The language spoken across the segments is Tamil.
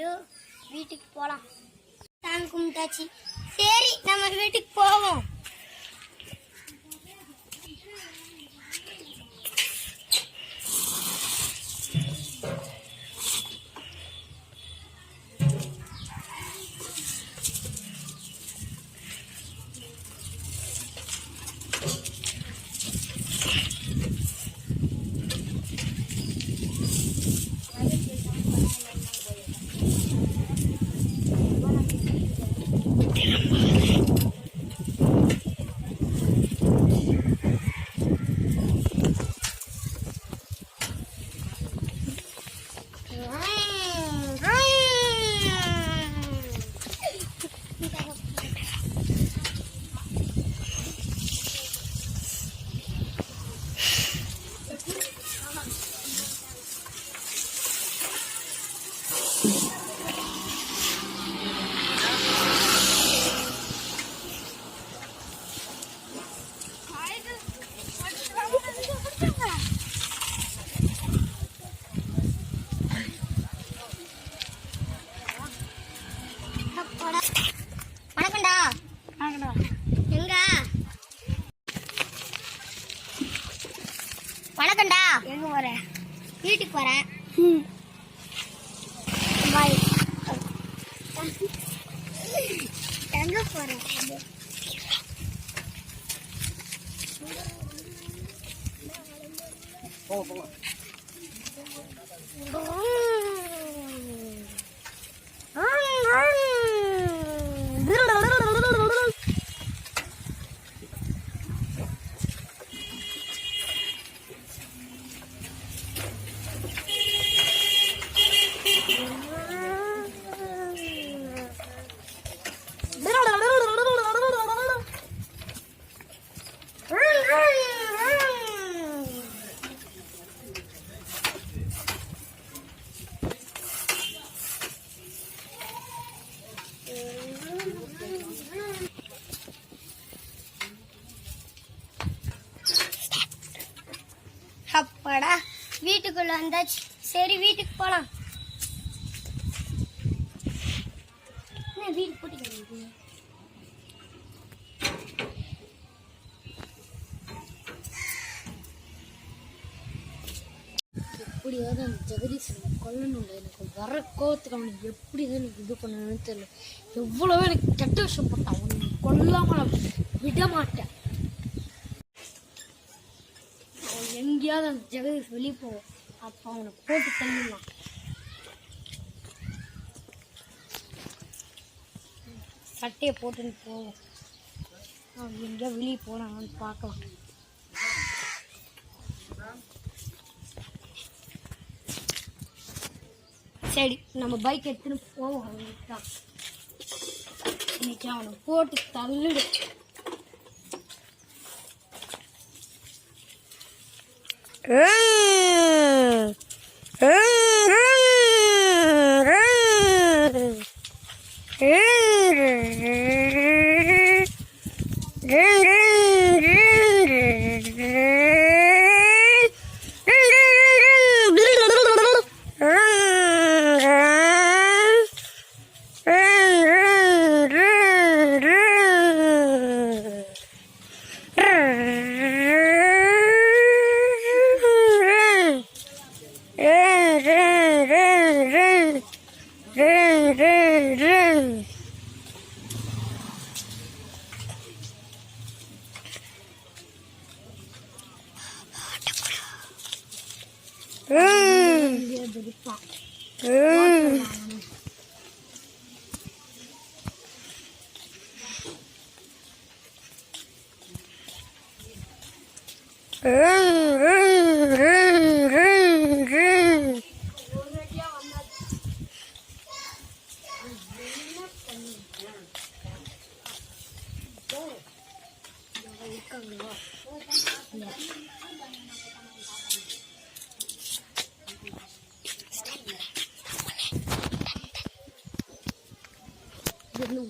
ஐயோ வீட்டுக்கு போகலாம். சாமி கும்பிட்டாச்சு. சரி நம்ம வீட்டுக்கு போவோம். வணக்கம்டா. எங்க வணக்கம்டா. எங்க போற? வீட்டுக்கு போறேன். பாய். எங்க போறேன்? போங்க. அப்பாடா வீட்டுக்குள்ள வந்தாச்சு. சரி வீட்டுக்கு போலாம். வீடு போட்டு எப்படியாவது அந்த ஜெகதீஷனை கொல்லணும். எனக்கு வர கோவத்துக்கு அவனை எப்படிதான் எனக்கு இது பண்ணணும்னு தெரியல. எவ்வளவோ எனக்கு கெட்ட விஷயம் போட்டான். அவனை கொல்லாம நான் விட மாட்டேன். எங்கேயாவது அந்த ஜெகதீஷ் வெளியே போவோம். அப்போ அவனை போட்டு தள்ளிடலாம். சட்டையை போட்டுன்னு போவோம். அவன் எங்கேயா வெளியே போனாங்கன்னு பார்க்கலாம். சரி நம்ம பைக் எடுத்துன்னு போவோம். அவனுக்கு இன்னைக்கு அவனை போட்டு தள்ளிடு.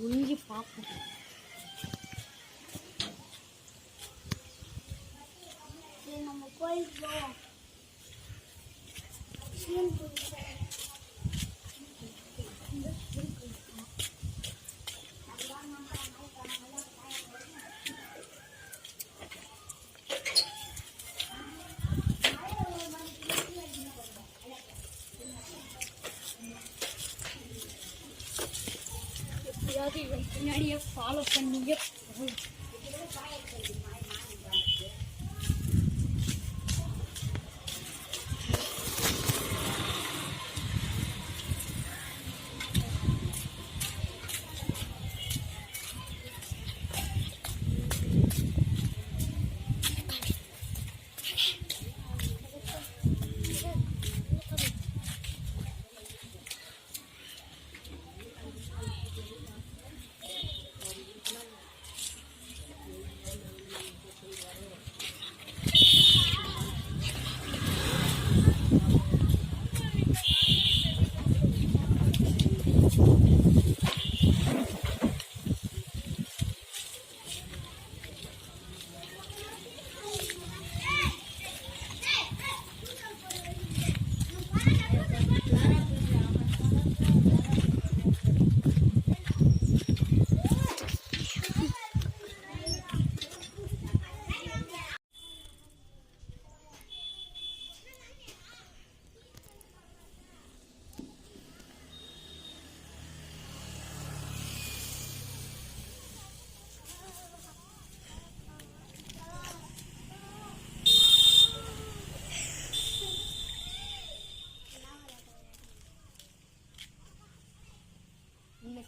ஒழுங்கி பார்ப்போம். நம்ம கோயிலுக்கு போவோம். பின்னாடியே ஃபாலோ பண்ணீங்க.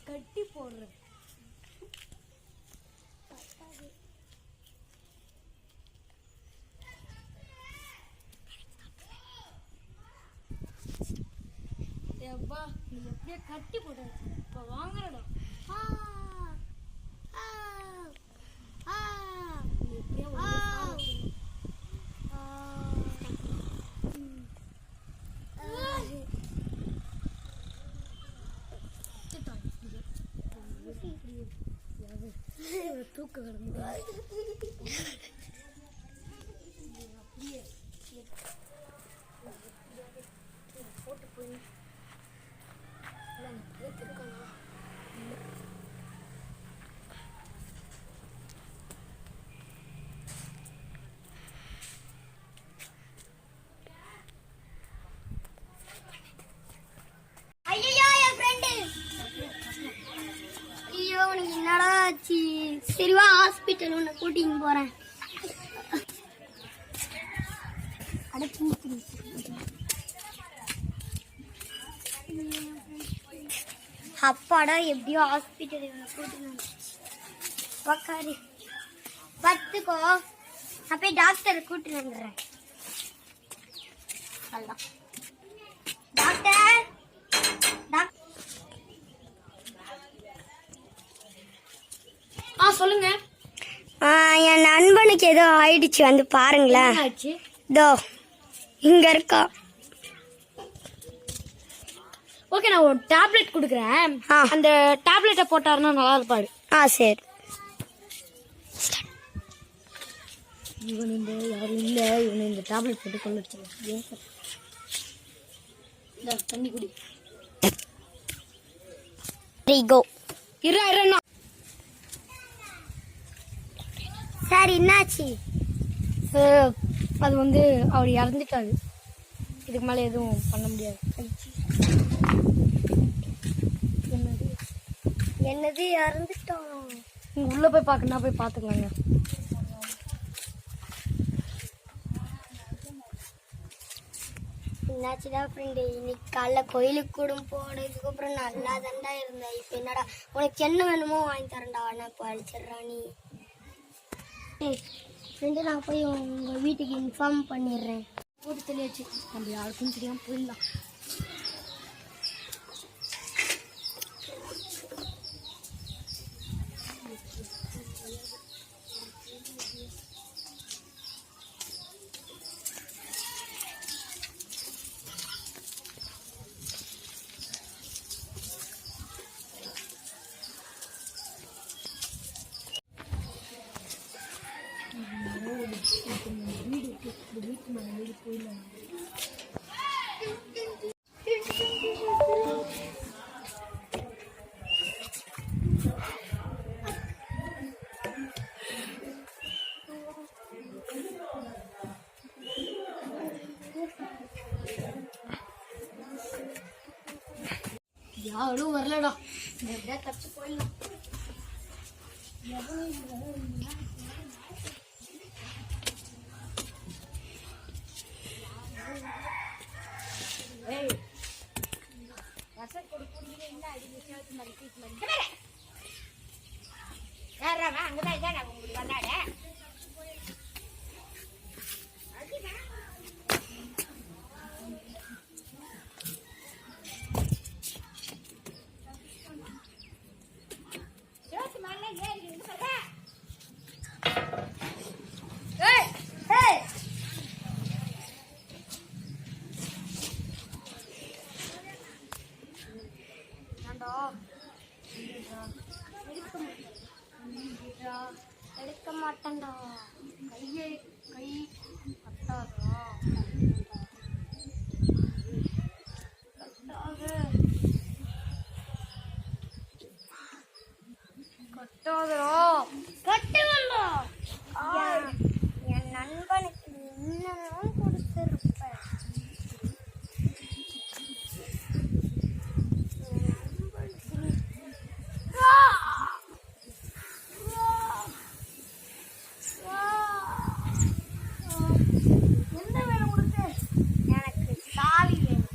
கட்டி போடுறது எப்பா நீ எப்படியே கட்டி போடுற. இப்போ வாங்குறடா. நீ எப்படியே தூக்க போட்டு போய் என்னடா ஆச்சு? சரிவா ஹாஸ்பிட்டல் உன்னை கூட்டின்னு போறேன். அப்பாடா எப்படியோ ஹாஸ்பிட்டல் உன்னை கூட்டின்னு உக்காரு பத்துக்கோ. நான் போய் டாக்டரை கூட்டின்னு வந்துடுறேன். டாக்டர் சொல்லுங்க. என் நண்பனுக்கு ஏதோ ஆயிடுச்சு, வந்து பாருங்களேன். இதோ இங்க இருக்கா. ஓகே, நான் ஒரு டேப்லெட் கொடுக்குறேன். அந்த டேப்லெட்டை போட்டாருன்னா நல்லா இருப்பாரு. சரி. இவன் இந்த யாரும் இல்ல, இவன் இந்த டேப்லெட் போட்டு கொண்டு வச்சிருக்கேன். தண்ணி குடி. சார் என்னாச்சு? அது வந்து அவர் இறந்துட்டாரு. இதுக்கு மேலே எதுவும் பண்ண முடியாது. என்னது இறந்துட்டோம்? நீங்க உள்ள போய் பார்க்கணும்னா போய் பார்த்துக்கலாங்க. என்னாச்சுதான் ஃப்ரெண்டு, இன்னைக்கு காலைல கோயிலுக்கு கூட போனதுக்கு அப்புறம் நல்லா தாண்டா இருந்தேன். இப்போ என்னடா உனக்கு என்ன வேணுமோ வாங்கி தரேன்டா. ஆனால் இப்போ அழிச்சிட்றா நீ. ஃப்ரெண்டு நான் போய் உங்கள் வீட்டுக்கு இன்ஃபார்ம் பண்ணிடுறேன். போட்டு தெளியாச்சு, நம்ம யாருக்கும் தெரியாமல் போயிடலாம். யாரும் வரலடா, எப்படியா தச்சு போயிடலாம். அங்கதான் இதான் உங்களுக்கு வந்தாட எடுக்க மாட்டேன்டா. கை கட்டாதா கட்டாதா கட்டுவண்டா. என் நண்பனுக்கு இன்னமும் கொடுத்துருப்பேன். எனக்கு சாவி வேணும்.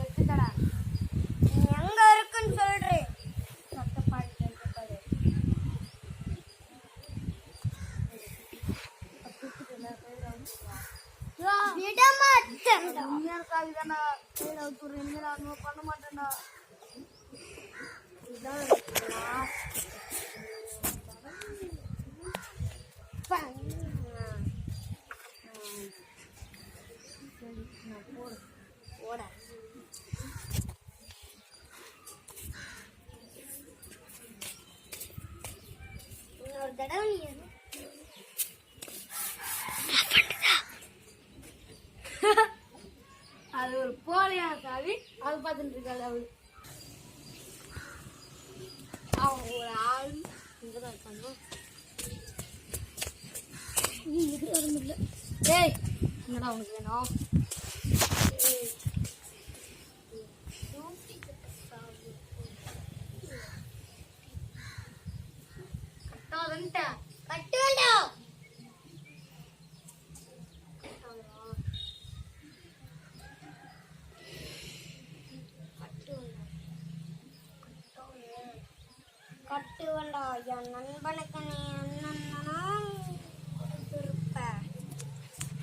எடுத்துக்கடா நீ எங்க இருக்குன்னு சொல்றேன். சட்டப்பாடி கேட்கப்பாடு விட மாட்டேன்டா. உண்மையான சாவி தானே கையில் அவுத்துரு என்ன பண்ண மாட்டேன்டா இதான் ஓட இன்னொரு தடவை நீ அது ஒரு போலியான சாவி அது பார்த்துட்டு இருக்காது அவள் அவன் ஒரு ஆள் இங்கதான் இருக்காங்க இது வரும் இல்லை ஏய் என்னடா அவனுக்கு வேணும் கட்டாதன்ட்டேன் கட்டு வேண்டாம். கட்டு வேண்டாம். என் நண்பனுக்கு நீ என்னன்னா கொடுத்துருப்ப.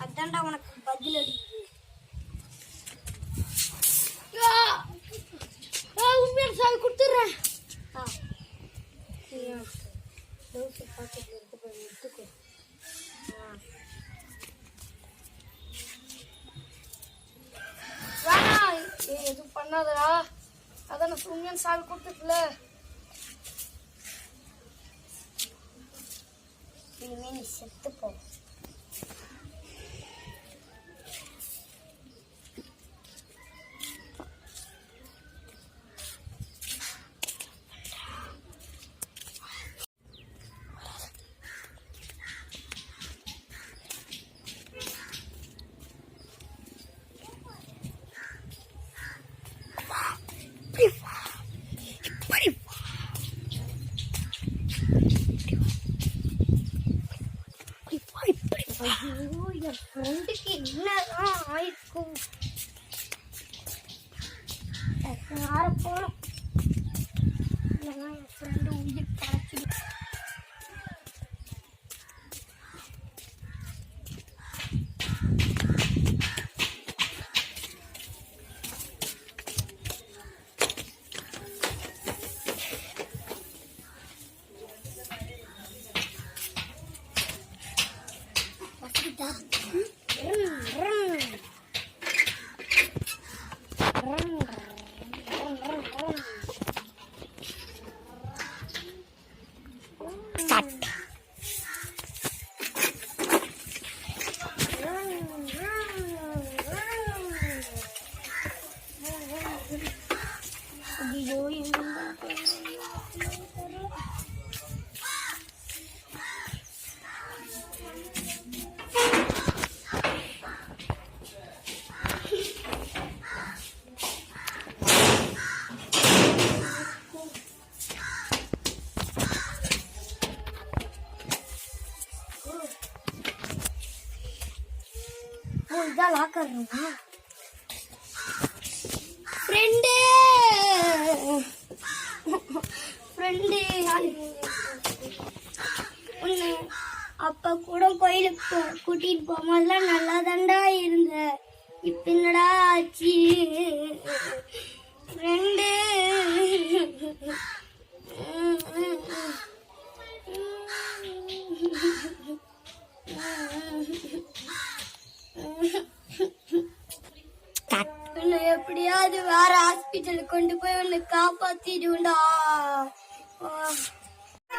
அதான்டா உனக்கு பதில் அடிக்குது. உண்மையான சாவி கொடுத்துட்றேன் பாக்கெட்ல எடுத்து போய் எடுத்துக்கோ. எதுவும் பண்ணாதடா அதான் நான் உண்மையான சாவி கொடுத்துட்டுல இனிமே நீ செத்து போ. ஐயோ என் ஃப்ரெண்டுக்கு என்னதான் ஆயிருக்கும் யார போனோம் இல்லைன்னா என் ஃப்ரெண்டு உயிர் பழக்கி இதான் லாக்கர் ரூமா. ஃப்ரெண்டு உன்னை அப்ப கூட கோயிலுக்கு கூட்டிட்டு போகும்போதெல்லாம் நல்லா தாண்டா இருந்த. இப்ப என்னடா ஆச்சு ஃப்ரெண்டு? உன்னை எப்படியாவது வேற ஹாஸ்பிட்டலுக்கு கொண்டு போய் உன்னை காப்பாத்திடுண்டா.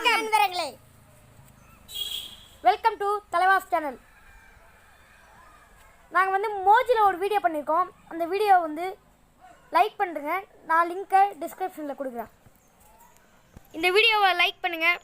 நண்பர்களே, வெல்கம் டு தலைவாஸ் சேனல். நாங்கள் வந்து மோஜியில் ஒரு வீடியோ பண்ணியிருக்கோம். அந்த வீடியோ வந்து லைக் பண்ணுறேங்க. நான் லிங்க்கை டிஸ்கிரிப்ஷனில் கொடுக்குறேன். இந்த வீடியோவை லைக் பண்ணுங்கள்.